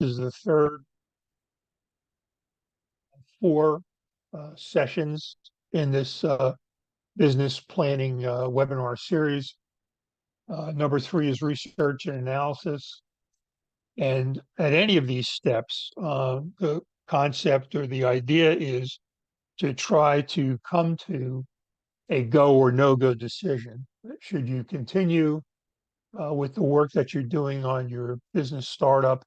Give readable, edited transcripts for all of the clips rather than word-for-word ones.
is the third four sessions in this business planning webinar series. Number three is research and analysis. And at any of these steps, the concept or the idea is to try to come to a go or no-go decision. Should you continue with the work that you're doing on your business startup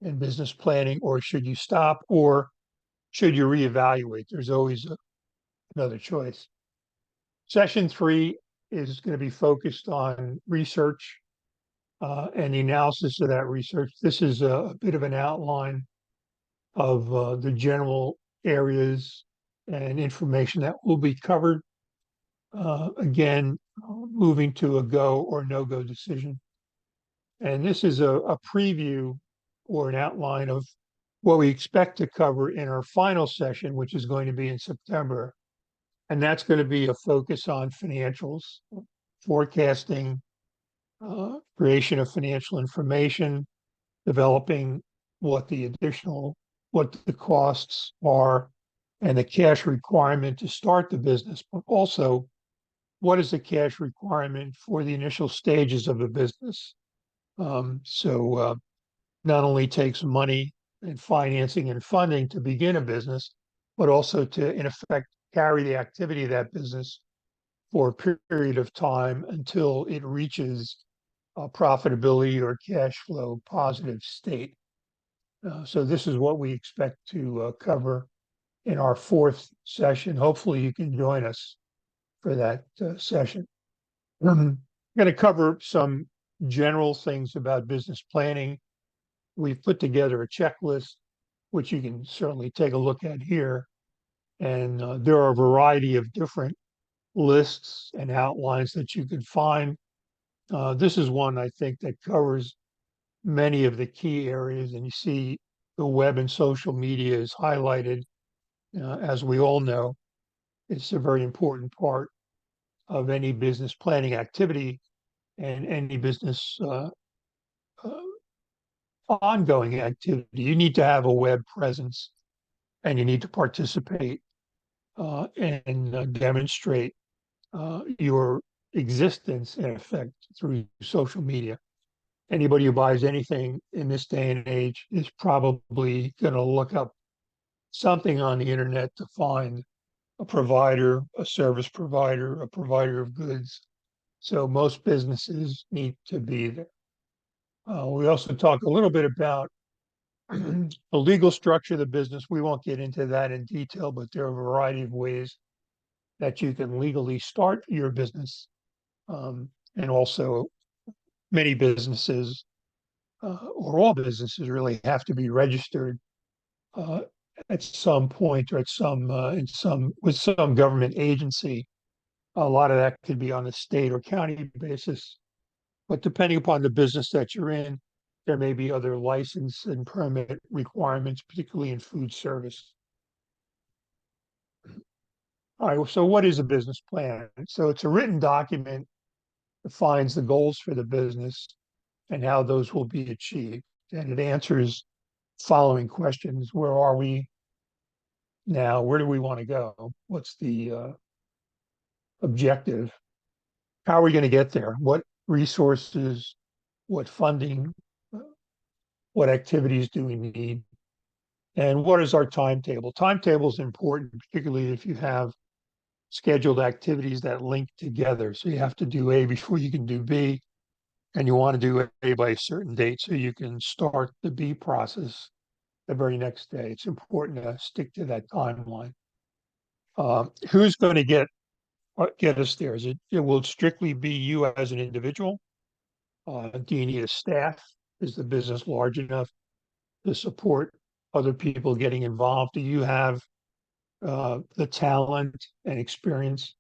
and business planning, or should you stop, or should you reevaluate? There's always another choice. Session three is going to be focused on research and the analysis of that research. This is a bit of an outline of the general areas and information that will be covered. Again, moving to a go or no-go decision. And this is a preview or an outline of what we expect to cover in our final session, which is going to be in September. And that's going to be a focus on financials, forecasting, creation of financial information, developing what the costs are, and the cash requirement to start the business, but also what is the cash requirement for the initial stages of a business. Not only takes money and financing and funding to begin a business, but also to, in effect, carry the activity of that business for a period of time until it reaches a profitability or cash flow positive state. So this is what we expect to cover in our fourth session. Hopefully you can join us for that session. I'm going to cover some general things about business planning. We've put together a checklist, which you can certainly take a look at here. And there are a variety of different lists and outlines that you can find. This is one I think that covers many of the key areas, and you see the web and social media is highlighted. As we all know, it's a very important part of any business planning activity and any business ongoing activity. You need to have a web presence, and you need to participate and demonstrate your existence, in effect, through social media. Anybody who buys anything in this day and age is probably going to look up something on the internet to find a provider, a service provider, a provider of goods. So most businesses need to be there. We also talk a little bit about the legal structure of the business. We won't get into that in detail, but there are a variety of ways that you can legally start your business. And also many businesses or all businesses really have to be registered at some point or with some government agency. A lot of that could be on a state or county basis, but depending upon the business that you're in, there may be other license and permit requirements, particularly in food service. All right, so what is a business plan? So it's a written document that defines the goals for the business and how those will be achieved. And it answers following questions. Where are we now? Where do we want to go? What's the objective? How are we going to get there? What resources, what funding, what activities do we need? And what is our timetable? Timetable is important, particularly if you have scheduled activities that link together. So you have to do A before you can do B, and you want to do A by a certain date so you can start the B process the very next day. It's important to stick to that timeline. Who's going to get us there? Will it strictly be you as an individual? Do you need a staff? Is the business large enough to support other people getting involved? Do you have the talent and experience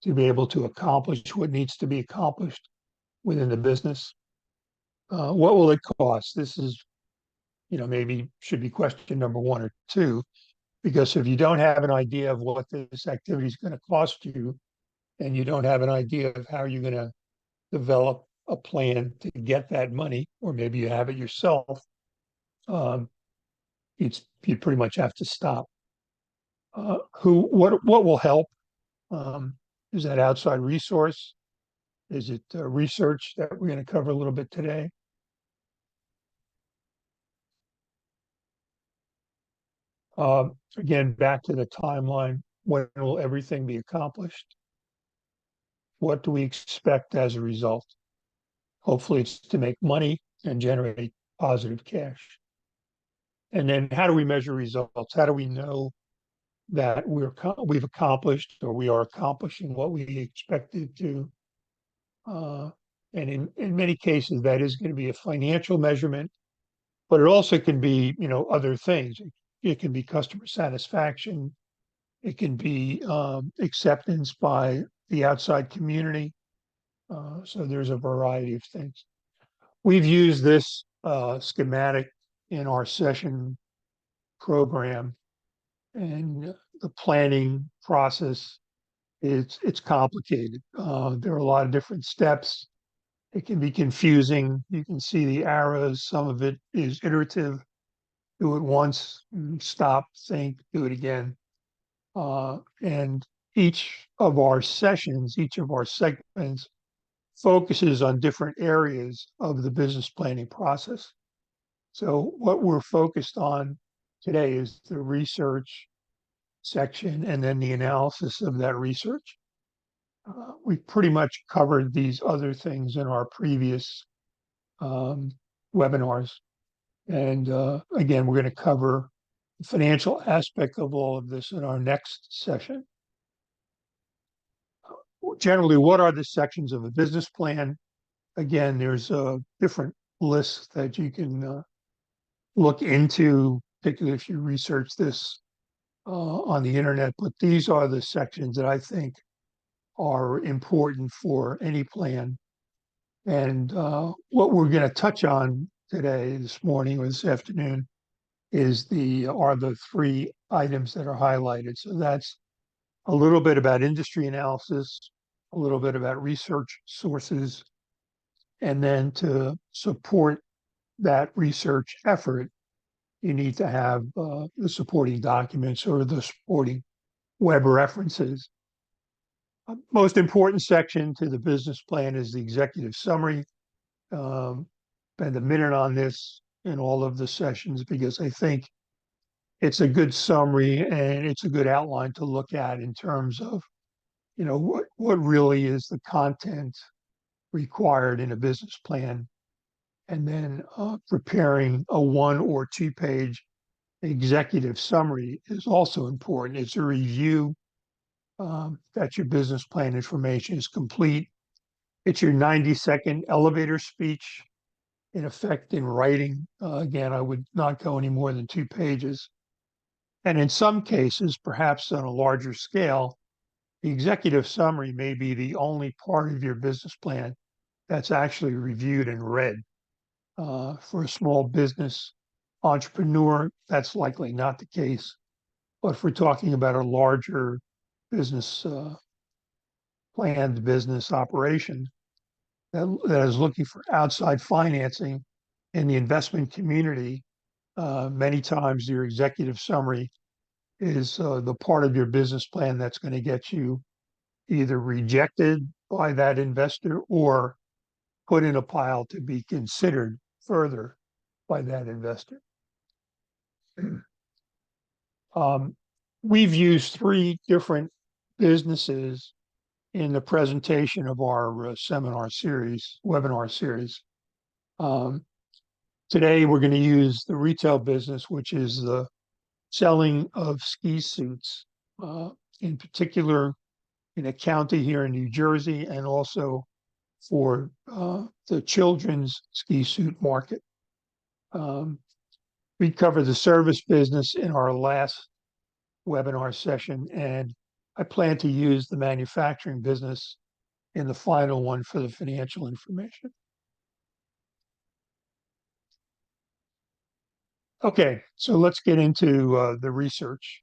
to be able to accomplish what needs to be accomplished within the business? What will it cost? This is, maybe should be question number one or two, because if you don't have an idea of what this activity is going to cost you, and you don't have an idea of how you're going to develop a plan to get that money, or maybe you have it yourself, um, you'd pretty much have to stop. What will help? Um, is that outside resource? Is it research that we're going to cover a little bit today? Again, back to the timeline. When will everything be accomplished? What do we expect as a result? Hopefully, it's to make money and generate positive cash. And then, how do we measure results? How do we know that we've accomplished or we are accomplishing what we expected to? Uh, and in many cases, that is going to be a financial measurement, but it also can be, other things. It can be customer satisfaction. It can be acceptance by the outside community. So there's a variety of things. We've used this schematic in our session program, and the planning process it's complicated. There are a lot of different steps. It can be confusing. You can see the arrows. Some of it is iterative. Do it once, stop, think, do it again. And each of our sessions, each of our segments focuses on different areas of the business planning process. So what we're focused on today is the research section and then the analysis of that research. We pretty much covered these other things in our previous um, webinars. And again, we're going to cover the financial aspect of all of this in our next session. Generally, what are the sections of a business plan? Again, there's a different lists that you can look into, particularly if you research this on the internet. But these are the sections that I think are important for any plan. And what we're going to touch on today, this morning or this afternoon, are the three items that are highlighted. So that's a little bit about industry analysis, a little bit about research sources, and then to support that research effort, you need to have the supporting documents or the supporting web references. Most important section to the business plan is the executive summary. Spend a minute on this in all of the sessions because I think it's a good summary and it's a good outline to look at in terms of, what really is the content required in a business plan. And then preparing a 1 or 2 page executive summary is also important. It's a review that your business plan information is complete. It's your 90-second elevator speech, in effect, in writing. Again, I would not go any more than 2 pages. And in some cases, perhaps on a larger scale, the executive summary may be the only part of your business plan that's actually reviewed and read. For a small business entrepreneur, that's likely not the case. But if we're talking about a larger business, planned business operation that is looking for outside financing in the investment community, many times your executive summary is the part of your business plan that's going to get you either rejected by that investor or put in a pile to be considered further by that investor. We've used 3 different businesses in the presentation of our webinar series. Today, we're going to use the retail business, which is the selling of ski suits, in particular in a county here in New Jersey, and also for the children's ski suit market. We covered the service business in our last webinar session, and I plan to use the manufacturing business in the final one for the financial information. Okay, so let's get into the research.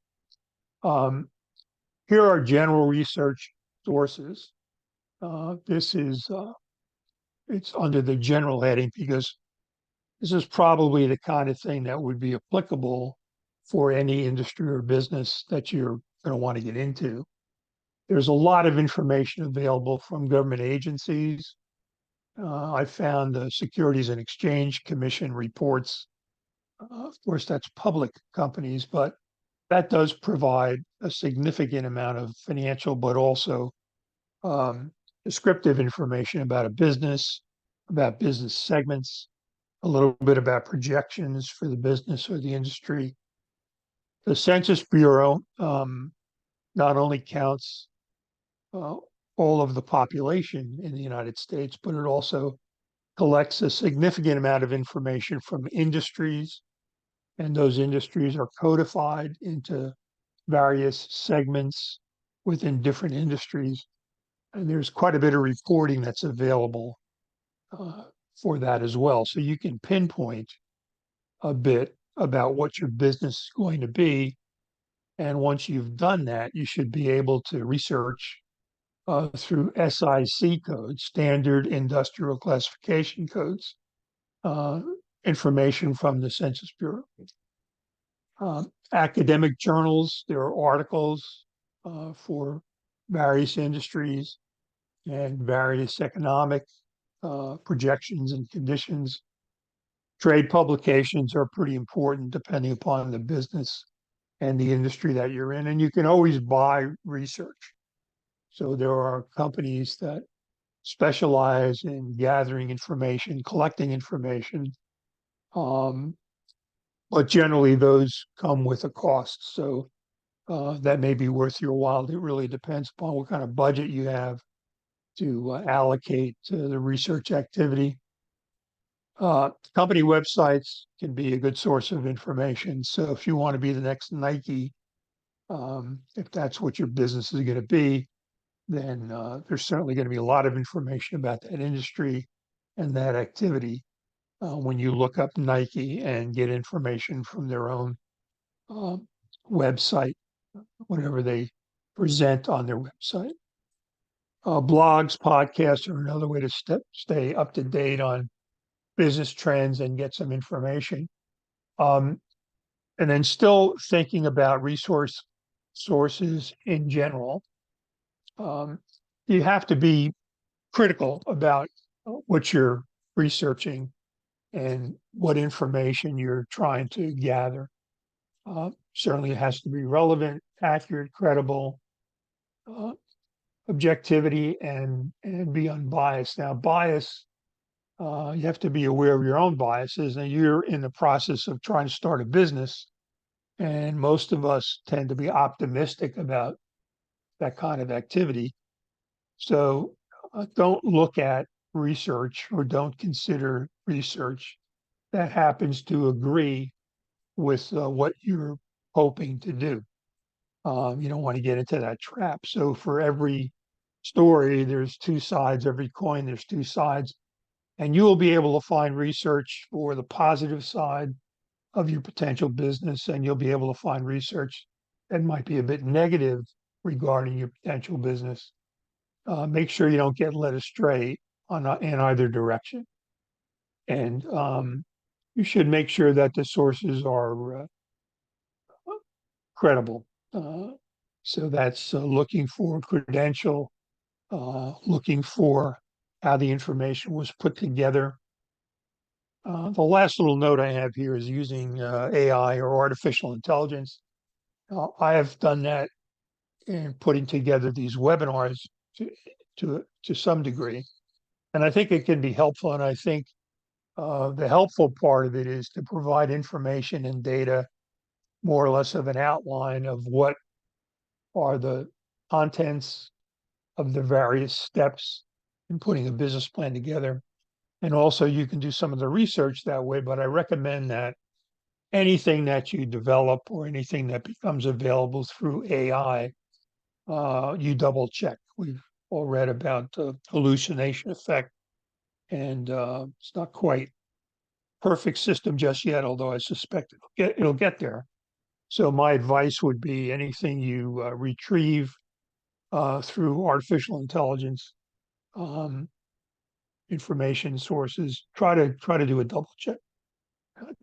Here are general research sources. This is it's under the general heading because This is probably the kind of thing that would be applicable for any industry or business that you're going to want to get into. There's a lot of information available from government agencies. I found the Securities and Exchange Commission reports. Of course, that's public companies, but that does provide a significant amount of financial, but also um, descriptive information about a business, about business segments, a little bit about projections for the business or the industry. The Census Bureau not only counts uh, all of the population in the United States, but it also collects a significant amount of information from industries, and those industries are codified into various segments within different industries. And there's quite a bit of reporting that's available uh, for that as well. So you can pinpoint a bit about what your business is going to be. And once you've done that, you should be able to research through SIC codes, Standard Industrial Classification Codes, uh, information from the Census Bureau. Academic journals, there are articles for various industries and various economic projections and conditions. Trade publications are pretty important depending upon the business and the industry that you're in. And you can always buy research. So there are companies that specialize in gathering information, collecting information, but generally those come with a cost. So that may be worth your while. It really depends upon what kind of budget you have to allocate to the research activity. Company websites can be a good source of information. So if you want to be the next Nike, if that's what your business is going to be, then there's certainly going to be a lot of information about that industry and that activity when you look up Nike and get information from their own uh, website, whatever they present on their website. Blogs, podcasts are another way to stay up to date on business trends and get some information. Um, and then still thinking about resource sources in general. Um, you have to be critical about what you're researching and what information you're trying to gather. Certainly it has to be relevant, accurate, credible, uh, objectivity, and be unbiased. Now, bias, you have to be aware of your own biases, and you're in the process of trying to start a business. And most of us tend to be optimistic about that kind of activity. So don't look at research or don't consider research that happens to agree with what you're hoping to do. You don't want to get into that trap. So for every story, there's two sides. Every coin, there's two sides. And you will be able to find research for the positive side of your potential business, and you'll be able to find research that might be a bit negative regarding your potential business. Make sure you don't get led astray in either direction. And you should make sure that the sources are credible. Uh, so that's looking for credential, looking for how the information was put together. The last little note I have here is using AI or artificial intelligence. I have done that in putting together these webinars to some degree, and I think it can be helpful. And I think the helpful part of it is to provide information and data, more or less of an outline of what are the contents of the various steps in putting a business plan together. And also you can do some of the research that way, but I recommend that anything that you develop or anything that becomes available through AI, you double check. We've all read about the hallucination effect, and it's not quite perfect system just yet, although I suspect it'll get there. So my advice would be anything you retrieve through artificial intelligence information sources, try to do a double check.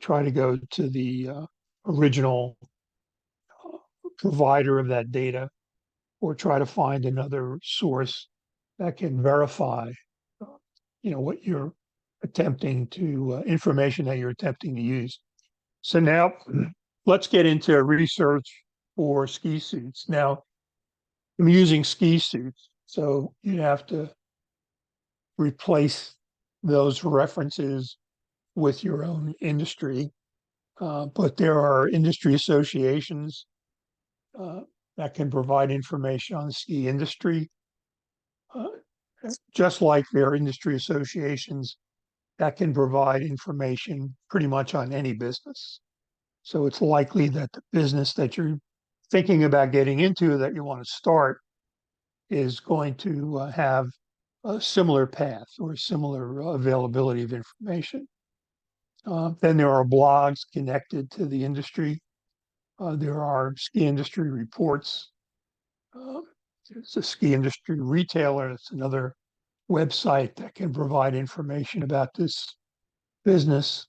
try to go to the original provider of that data, or try to find another source that can verify, uh, what you're attempting to information that you're attempting to use. So now let's get into research for ski suits. Now I'm using ski suits, so you have to replace those references with your own industry. But there are industry associations uh, that can provide information on the ski industry, uh, just like there are industry associations that can provide information pretty much on any business. So it's likely that the business that you're thinking about getting into, that you want to start, is going to have a similar path or similar availability of information. Then there are blogs connected to the industry. There are ski industry reports. Uh, there's a ski industry retailer. It's another website that can provide information about this business.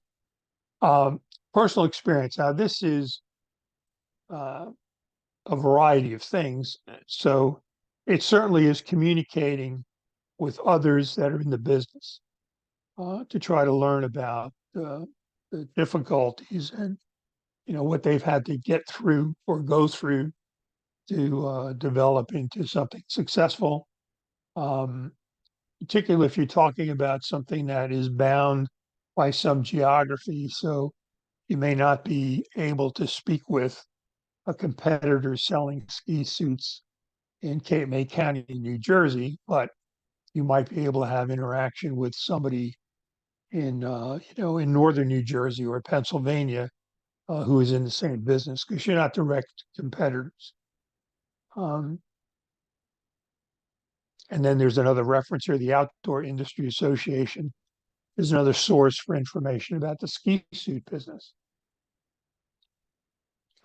Um, Personal experience. Now, this is uh, a variety of things. So it certainly is communicating with others that are in the business to try to learn about the difficulties and what they've had to get through or go through to develop into something successful. Um, Particularly if you're talking about something that is bound by some geography, so you may not be able to speak with a competitor selling ski suits in Cape May County, New Jersey, but you might be able to have interaction with somebody in in northern New Jersey or Pennsylvania who is in the same business, because you're not direct competitors. Um, and then there's another reference here: the Outdoor Industry Association is another source for information about the ski suit business.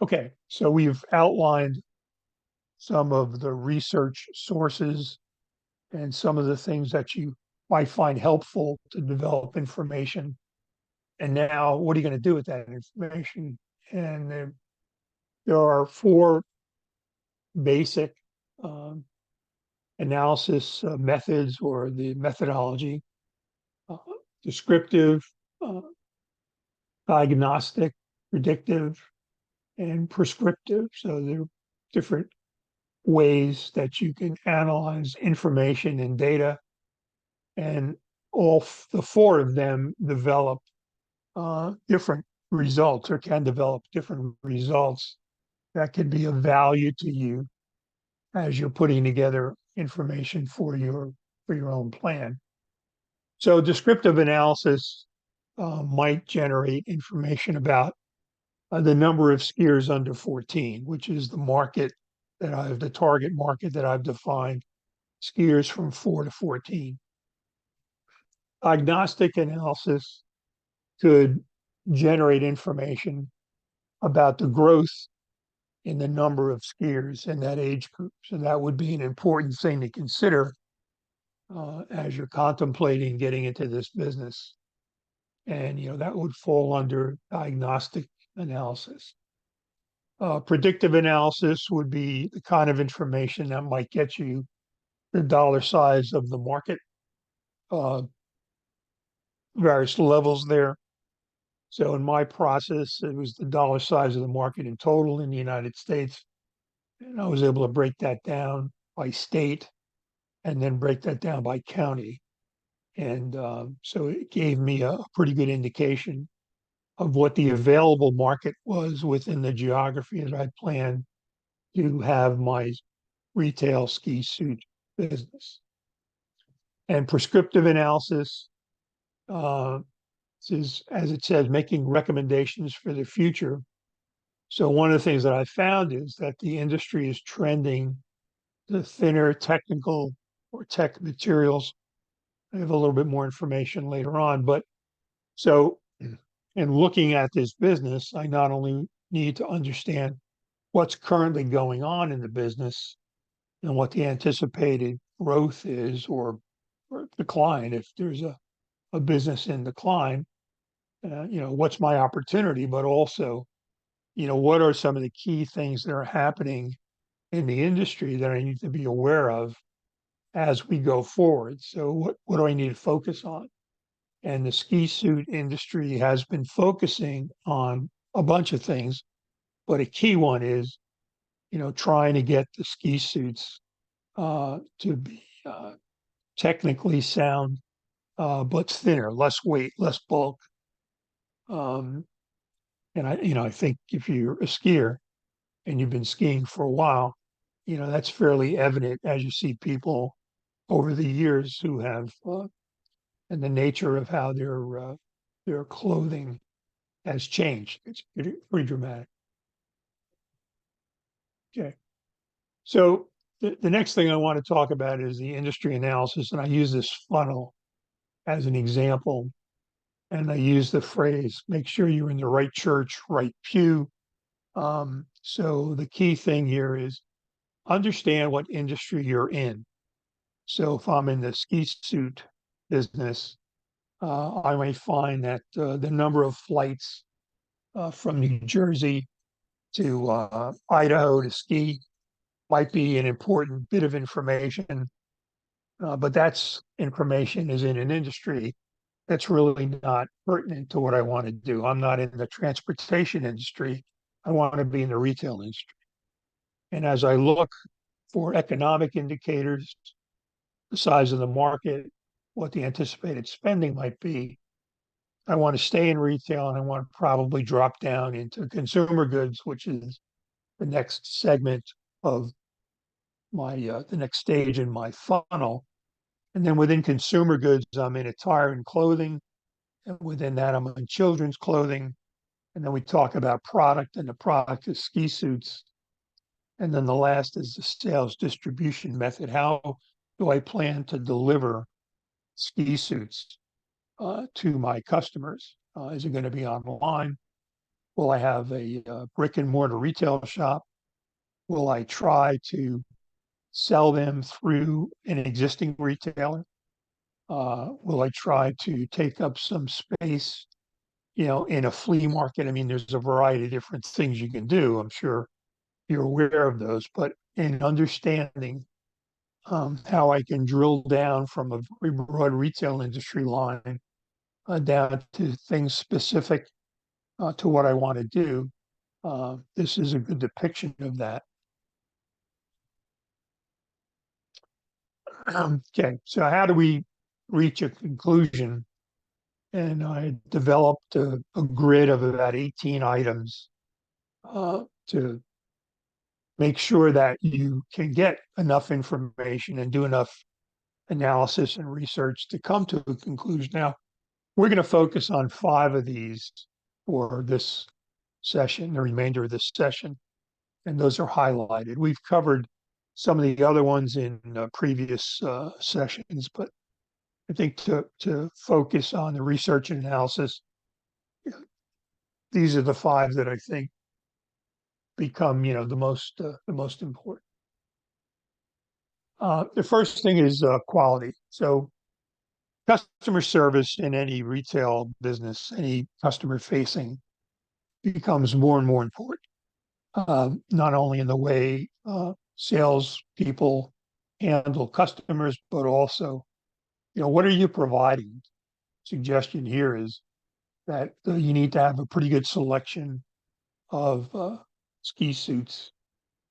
Okay, so we've outlined some of the research sources and some of the things that you might find helpful to develop information. And now, what are you going to do with that information? And there are four basic um, analysis methods, or the methodology: uh, descriptive, uh, diagnostic, predictive, and prescriptive. So there are different ways that you can analyze information and data, and the four of them develop different results, or can develop different results that can be of value to you as you're putting together information for your own plan. So descriptive analysis might generate information about the number of skiers under 14, which is the target market that I've defined: skiers from 4 to 14. Diagnostic analysis could generate information about the growth in the number of skiers in that age group. So that would be an important thing to consider as you're contemplating getting into this business. And that would fall under diagnostic analysis. Predictive analysis would be the kind of information that might get you the dollar size of the market, uh, various levels there. So in my process, it was the dollar size of the market in total in the United States. And I was able to break that down by state and then break that down by county. And so it gave me a pretty good indication of what the available market was within the geography that I planned to have my retail ski suit business. And prescriptive analysis uh, is, as it says, making recommendations for the future. So one of the things that I found is that the industry is trending to thinner technical or tech materials. I have a little bit more information later on, but so in looking at this business, I not only need to understand what's currently going on in the business and what the anticipated growth is, or decline if there's a business in decline, what's my opportunity, but also, what are some of the key things that are happening in the industry that I need to be aware of as we go forward. So what do I need to focus on? And the ski suit industry has been focusing on a bunch of things, but a key one is, trying to get the ski suits to be technically sound, but thinner, less weight, less bulk. Um, and I think if you're a skier and you've been skiing for a while, that's fairly evident as you see people over the years who have, and the nature of how their clothing has changed. It's pretty dramatic. Okay. So the next thing I want to talk about is the industry analysis, and I use this funnel as an example, and I use the phrase, make sure you're in the right church, right pew. So the key thing here is understand what industry you're in. So if I'm in the ski suit business, I may find that the number of flights from New Jersey to Idaho to ski might be an important bit of information, but that's information is in an industry that's really not pertinent to what I want to do. I'm not in the transportation industry. I want to be in the retail industry. And as I look for economic indicators, the size of the market, what the anticipated spending might be, I want to stay in retail and I want to probably drop down into consumer goods, which is the next segment of my the next stage in my funnel. And then within consumer goods, I'm in attire and clothing. And within that, I'm in children's clothing. And then we talk about product, and the product is ski suits. And then the last is the sales distribution method. How do I plan to deliver ski suits to my customers? Is it going to be online? Will I have a brick and mortar retail shop? Will I try to sell them through an existing retailer? Will I try to take up some space, in a flea market? I mean, there's a variety of different things you can do. I'm sure you're aware of those, but in understanding how I can drill down from a very broad retail industry line down to things specific to what I want to do, this is a good depiction of that. Okay, so how do we reach a conclusion? And I developed a grid of about 18 items to make sure that you can get enough information and do enough analysis and research to come to a conclusion. Now, we're going to focus on 5 of these for this session, the remainder of this session, and those are highlighted. We've covered some of the other ones in previous sessions, but I think to focus on the research and analysis, these are the 5 that I think become, the most important. The first thing is quality. So customer service in any retail business, any customer facing, becomes more and more important. Not only in the way sales people handle customers, but also, what are you providing? Suggestion here is that you need to have a pretty good selection of ski suits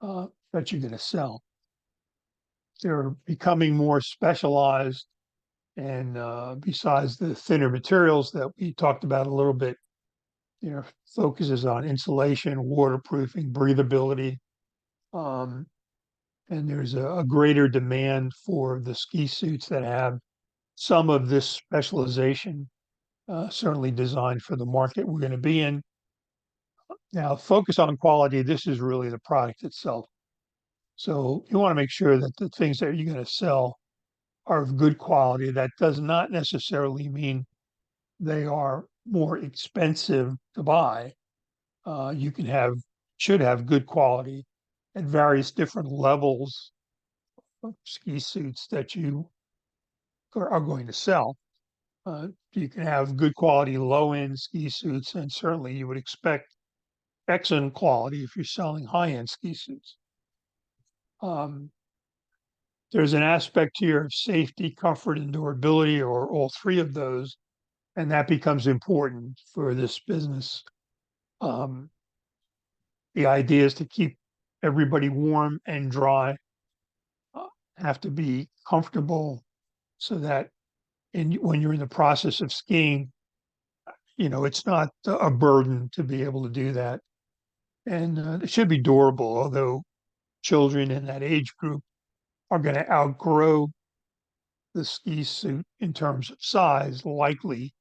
that you're going to sell. They're becoming more specialized, and besides the thinner materials that we talked about a little bit, focuses on insulation, waterproofing, breathability, um, and there's a greater demand for the ski suits that have some of this specialization, certainly designed for the market we're going to be in. Now, focus on quality. This is really the product itself. So you want to make sure that the things that you're going to sell are of good quality. That does not necessarily mean they are more expensive to buy. You should have good quality at various different levels of ski suits that you are going to sell. you can have good quality low-end ski suits, and certainly you would expect excellent quality if you're selling high-end ski suits. Um, there's an aspect here of safety, comfort, and durability, or all three of those, and that becomes important for this business. Um, the idea is to keep everybody warm and dry, uh, have to be comfortable so that when you're in the process of skiing, it's not a burden to be able to do that. And it should be durable, although children in that age group are going to outgrow the ski suit in terms of size, likely.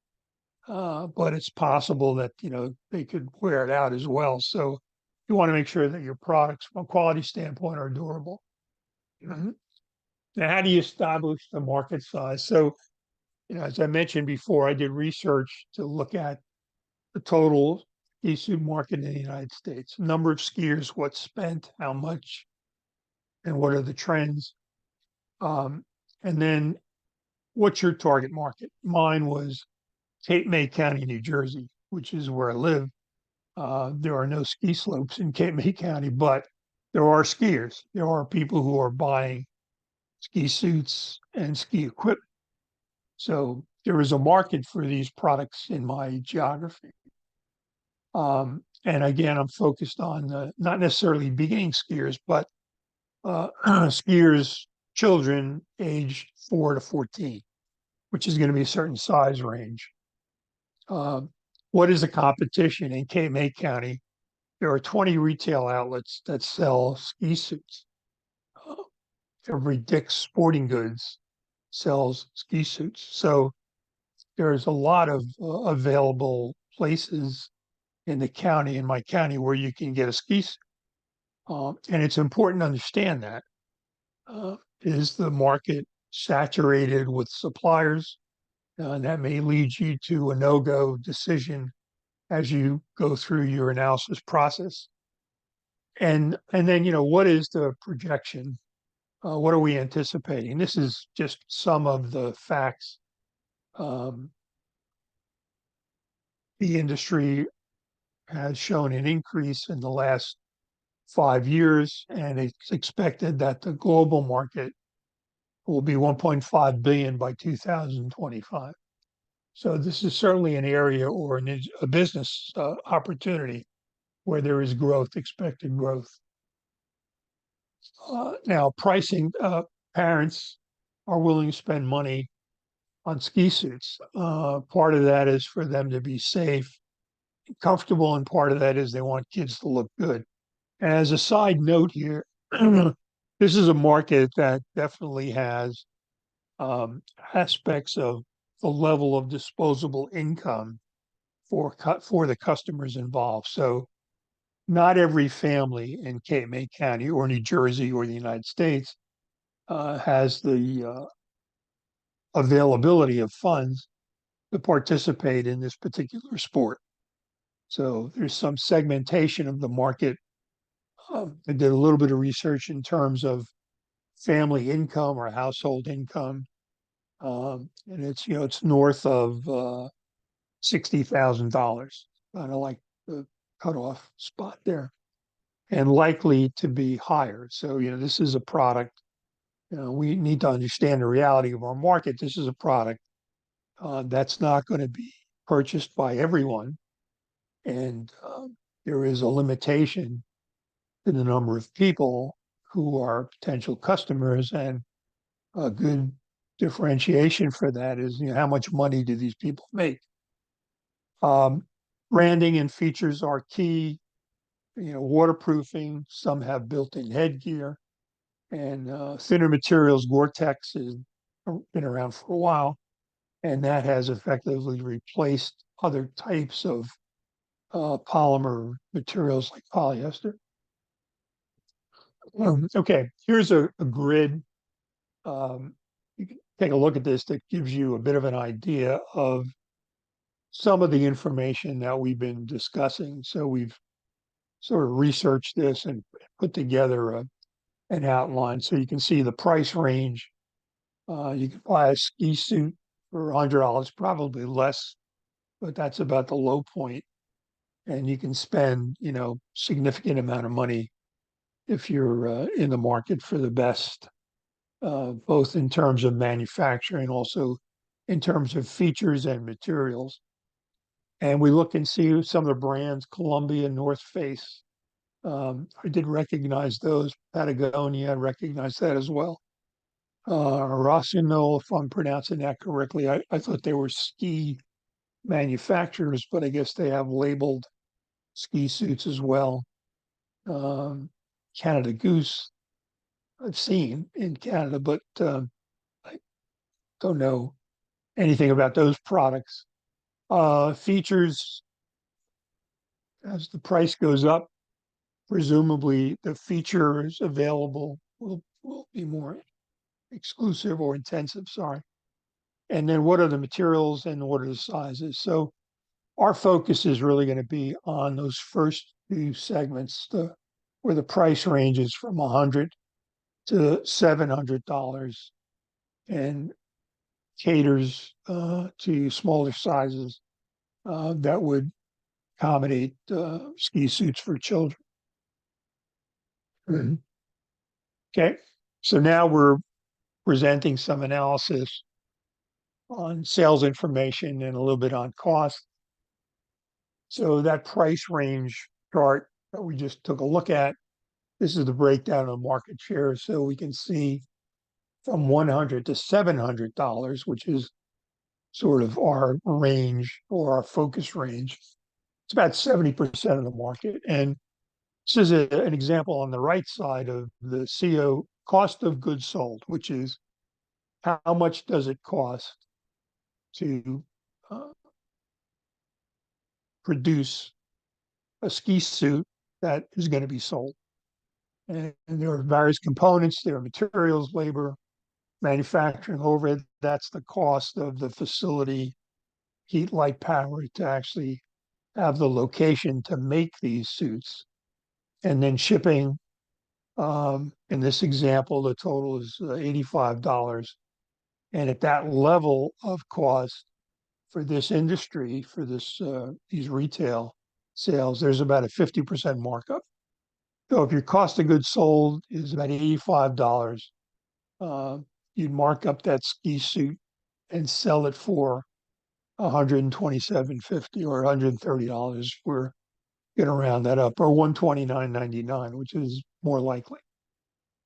But it's possible that, they could wear it out as well. So you want to make sure that your products from a quality standpoint are durable. Mhm. Now, how do you establish the market size? So, as I mentioned before, I did research to look at the total ski suit market in the United States, number of skiers, what's spent, how much, and what are the trends. Um, and then what's your target market? Mine was Cape May County, New Jersey, which is where I live. There are no ski slopes in Cape May County, but there are skiers. There are people who are buying ski suits and ski equipment. So there is a market for these products in my geography. And again, I'm focused on not necessarily beginning skiers, but skiers, children aged 4 to 14, which is going to be a certain size range. What is the competition in Cape May County? There are 20 retail outlets that sell ski suits. Uh, every Dick's Sporting Goods sells ski suits. So there's a lot of available places in my county, where you can get a ski suit. And it's important to understand that. Is the market saturated with suppliers? And that may lead you to a no-go decision as you go through your analysis process. And then, what is the projection? What are we anticipating? This is just some of the facts. Um, the industry has shown an increase in the last 5 years, and it's expected that the global market will be 1.5 billion by 2025. So this is certainly an area or a business opportunity where there is growth, expected growth. Now, pricing, parents are willing to spend money on ski suits. Part of that is for them to be safe, comfortable, and part of that is they want kids to look good. And as a side note here, this is a market that definitely has aspects of the level of disposable income for the customers involved. So not every family in Cape May County or New Jersey or the United States has the availability of funds to participate in this particular sport. So there's some segmentation of the market. I did a little bit of research in terms of family income or household income, and it's north of $60,000, kind of like the cutoff spot there, and likely to be higher. So this is a product. We need to understand the reality of our market. This is a product that's not going to be purchased by everyone, and there is a limitation to the number of people who are potential customers, and a good differentiation for that is how much money do these people make. Branding and features are key. Waterproofing, some have built-in headgear, and thinner materials. Gore-Tex has been around for a while, and that has effectively replaced other types of polymer materials like polyester. Okay, here's a grid. You can take a look at this that gives you a bit of an idea of some of the information that we've been discussing. So we've sort of researched this and put together an outline so you can see the price range. You can buy a ski suit for $100, probably less, but that's about the low point. And you can spend, significant amount of money if you're in the market for the best, both in terms of manufacturing, also in terms of features and materials. And we look and see some of the brands, Columbia, North Face. I did recognize those. Patagonia, I recognize that as well. Rossinol, if I'm pronouncing that correctly, I thought they were ski manufacturers, but I guess they have labeled ski suits as well. Canada Goose, I've seen in Canada, but I don't know anything about those products. Features, as the price goes up, presumably the features available will be more exclusive or intensive, sorry. And then what are the materials and what are the sizes? So our focus is really going to be on those first two segments, where the price ranges from $100 to $700 and caters to smaller sizes that would accommodate ski suits for children. Mhm. Okay, so now we're presenting some analysis on sales information and a little bit on cost. So that price range chart that we just took a look at, this is the breakdown of market share. So we can see from $100 to $700, which is sort of our range or our focus range. It's about 70% of the market. And this is an example on the right side of the CO, cost of goods sold, which is how much does it cost to produce a ski suit that is going to be sold. And there are various components, there are materials, labor, manufacturing overhead. That's the cost of the facility, heat, light, power to actually have the location to make these suits. And then shipping, in this example, the total is $85. And at that level of cost for this industry, for these retail sales, there's about a 50% markup. So if your cost of goods sold is about $85, you'd mark up that ski suit and sell it for $127.50 or $130. We're going to round that up, or $129.99, which is more likely.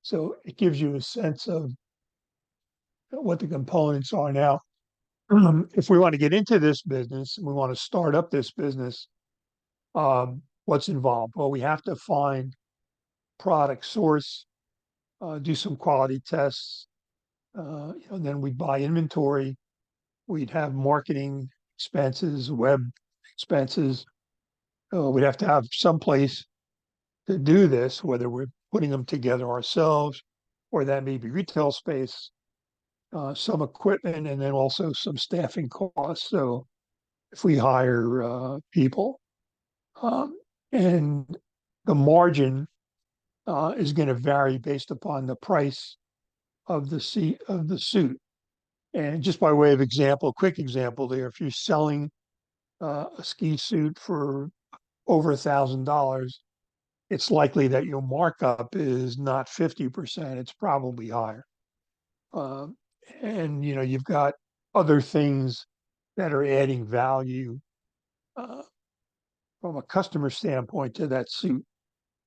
So it gives you a sense of what the components are now. If we want to get into this business, we want to start up this business, what's involved? Well, we have to find product source, do some quality tests, and then we'd buy inventory. We'd have marketing expenses, web expenses. We'd have to have some place to do this, whether we're putting them together ourselves or that may be retail space, some equipment, and then also some staffing costs. So if we hire people, and the margin is going to vary based upon the price of the suit. And just by way of example, quick example there, if you're selling a ski suit for over $1,000, it's likely that your markup is not 50%, it's probably higher. And you've got other things that are adding value from a customer standpoint to that suit.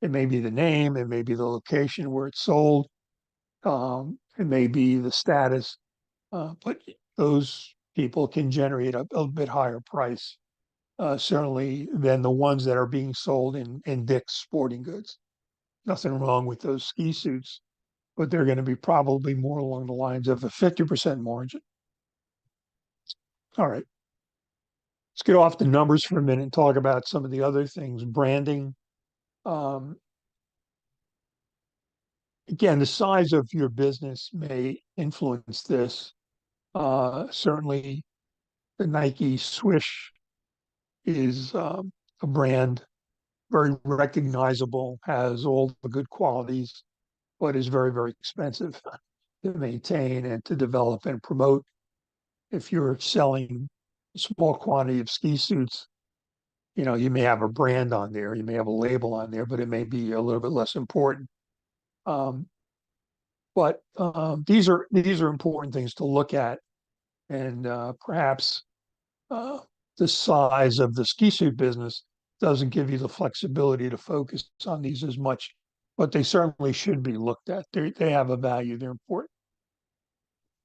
It may be the name, it may be the location where it's sold, it may be the status, but those people can generate a bit higher price, certainly than the ones that are being sold in Dick's Sporting Goods. Nothing wrong with those ski suits, but they're going to be probably more along the lines of a 50% margin. All right. Let's get off the numbers for a minute and talk about some of the other things. Branding. Again, the size of your business may influence this. Certainly, the Nike Swish is a brand, very recognizable, has all the good qualities, but is very, very expensive to maintain and to develop and promote. if you're selling a small quantity of ski suits, you may have a brand on there, you may have a label on there, but it may be a little bit less important. Um, but these are important things to look at, and perhaps uh, the size of the ski suit business doesn't give you the flexibility to focus on these as much, but they certainly should be looked at. They have a value. They're important.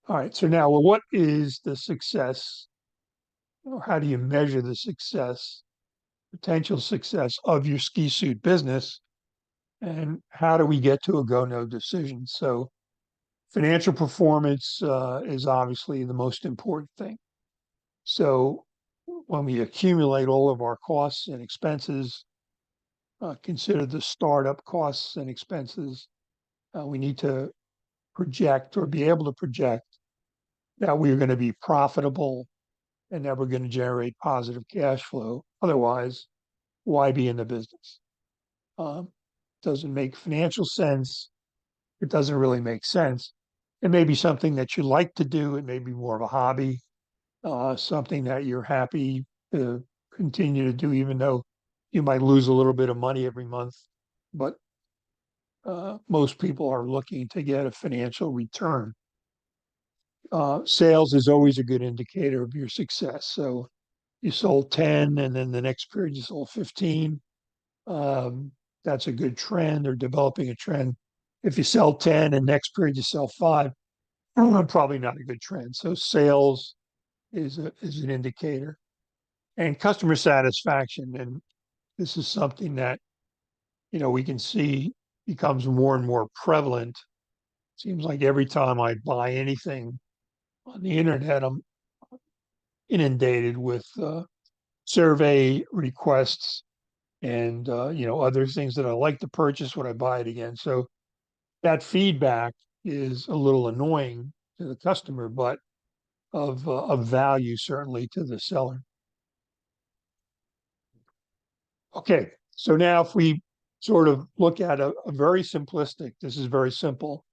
All right. So now, well, what is the success, or how do you measure the success, potential success of your ski suit business, and how do we get to a go/no decision? So financial performance is obviously the most important thing. So when we accumulate all of our costs and expenses, consider the startup costs and expenses, we need to project or be able to project that we're going to be profitable and that we're going to generate positive cash flow. Otherwise, why be in the business? Um, doesn't make financial sense. It doesn't really make sense. It may be something that you like to do. It may be more of a hobby, something that you're happy to continue to do, even though you might lose a little bit of money every month. But most people are looking to get a financial return. Sales is always a good indicator of your success. So you sold 10 and then the next period you sold 15. Um, that's a good trend or developing a trend. If you sell 10 and next period you sell 5, probably not a good trend. So sales is an indicator. And customer satisfaction. And this is something that, we can see becomes more and more prevalent. Seems like every time I buy anything on the internet, I'm inundated with survey requests and other things that I like to purchase when I buy it again. So that feedback is a little annoying to the customer, but of value certainly to the seller. Okay, so now if we sort of look at a very simplistic, this is very simple,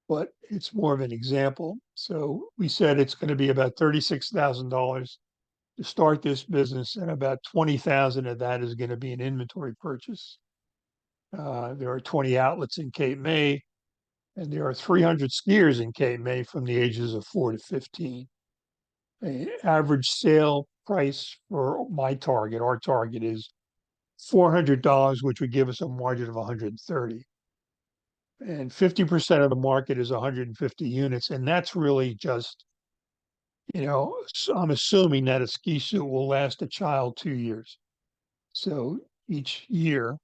but it's more of an example. So we said it's going to be about $36,000 to start this business, and about 20,000 of that is going to be an inventory purchase. There are 20 outlets in Cape May, and there are 300 skiers in Cape May from the ages of 4 to 15. The average sale price for our target is $400, which would give us a margin of 130. And 50% of the market is 150 units. And that's really just, I'm assuming that a ski suit will last a child 2 years. So each year,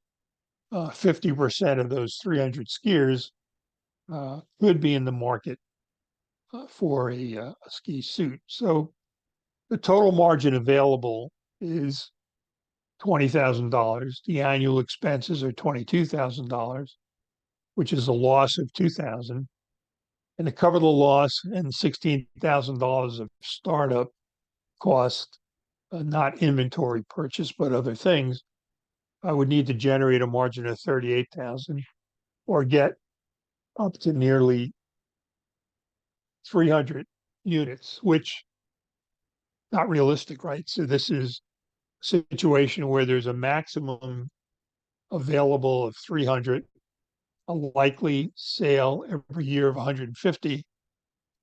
50% of those 300 skiers could be in the market for a ski suit. So the total margin available is $20,000. The annual expenses are $22,000, which is a loss of $2,000. And to cover the loss and $16,000 of startup cost, not inventory purchase, but other things, I would need to generate a margin of 38,000 or get up to nearly 300 units, which not realistic, right? So this is a situation where there's a maximum available of 300, a likely sale every year of 150.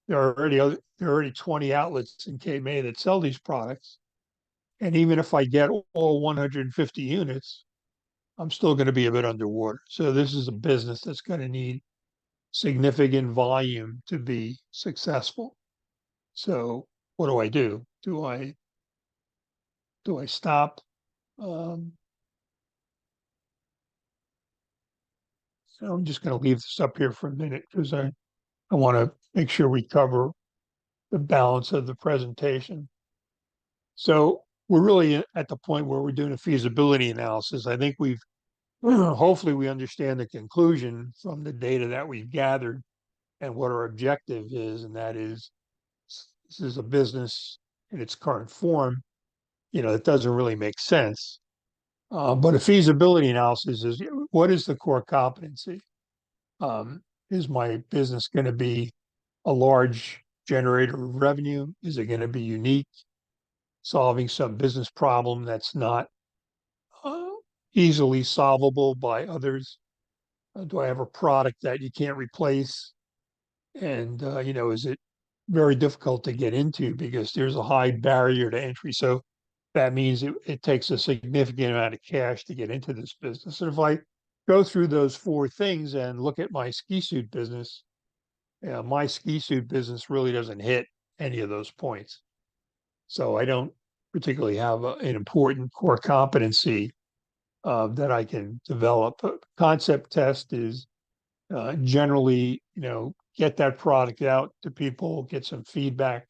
There are already 20 outlets in Cape May that sell these products. And even if I get all 150 units, I'm still going to be a bit underwater. So this is a business that's going to need significant volume to be successful. So what do I do? Do I stop? Um, so I'm just going to leave this up here for a minute because I want to make sure we cover the balance of the presentation. So we're really at the point where we're doing a feasibility analysis. I think hopefully we understand the conclusion from the data that we've gathered and what our objective is, and that is this is a business in its current form. It doesn't really make sense. But a feasibility analysis is what is the core competency? Is my business going to be a large generator of revenue? Is it going to be unique, solving some business problem that's not uh, easily solvable by others? Do I have a product that you can't replace? And, is it very difficult to get into because there's a high barrier to entry? So that means it takes a significant amount of cash to get into this business. And if I go through those four things and look at my ski suit business, my ski suit business really doesn't hit any of those points. So I don't particularly have an important core competency that I can develop. A concept test is generally, get that product out to people, get some feedback.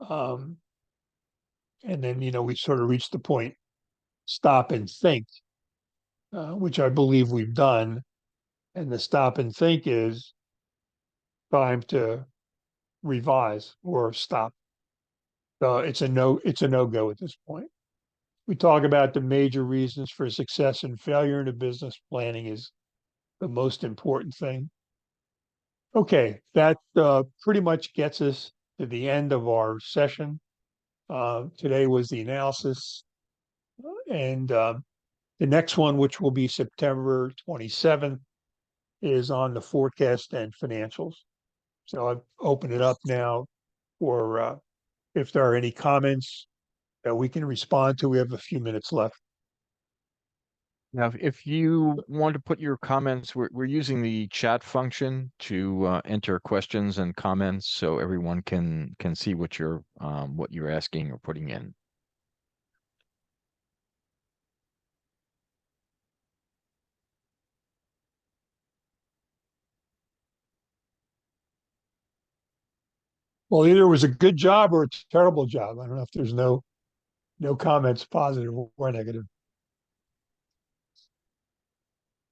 Um, and then, we sort of reach the point, stop and think, which I believe we've done. And the stop and think is time to revise or stop. It's a no go at this point. We talk about the major reasons for success and failure in a business. Planning is the most important thing. Okay, that pretty much gets us to the end of our session. Today was the analysis, and the next one, which will be September 27th, is on the forecast and financials. So I've opened it up now for if there are any comments that we can respond to. We have a few minutes left. Now, if you want to put your comments, we're using the chat function to enter questions and comments so everyone can see what you're asking or putting in. Well, either it was a good job or it's a terrible job. I don't know if there's no comments, positive or negative.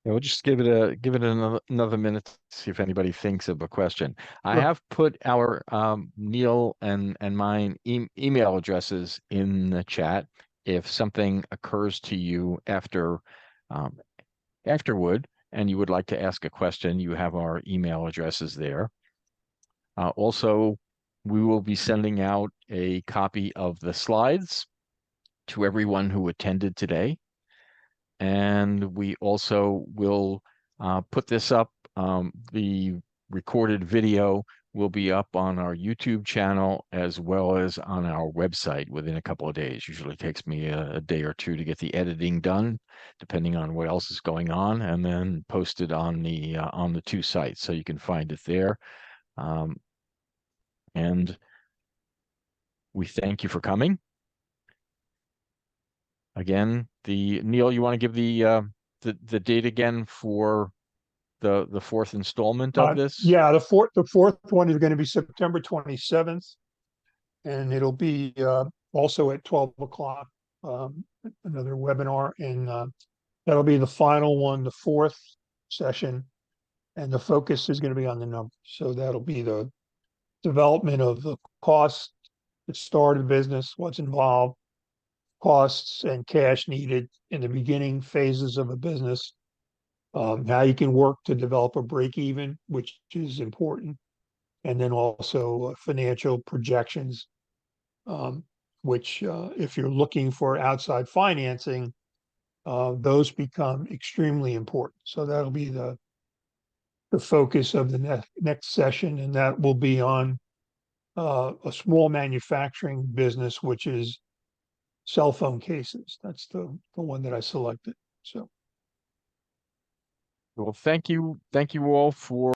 Yeah, we'll just give it another minute to see if anybody thinks of a question. I Sure. have put our Neil and mine email addresses in the chat. If something occurs to you afterward and you would like to ask a question, you have our email addresses there. Also, we will be sending out a copy of the slides to everyone who attended today. And we also will put this up. The recorded video will be up on our YouTube channel as well as on our website within a couple of days. Usually takes me a day or two to get the editing done, depending on what else is going on, and then posted on the two sites, so you can find it there. And we thank you for coming. Again, Neil, you want to give the date again for the fourth installment of this? Yeah, the fourth one is going to be September 27th, and it'll be also at 12 o'clock, another webinar, and that'll be the final one, the fourth session, and the focus is going to be on the numbers. So that'll be the development of the costs, the start of business, what's involved, costs and cash needed in the beginning phases of a business, how you can work to develop a break even, which is important, and then also financial projections, which if you're looking for outside financing, those become extremely important. So that'll be the focus of the next session, and that will be on a small manufacturing business, which is cell phone cases. That's the one that I selected. So, Well, thank you all for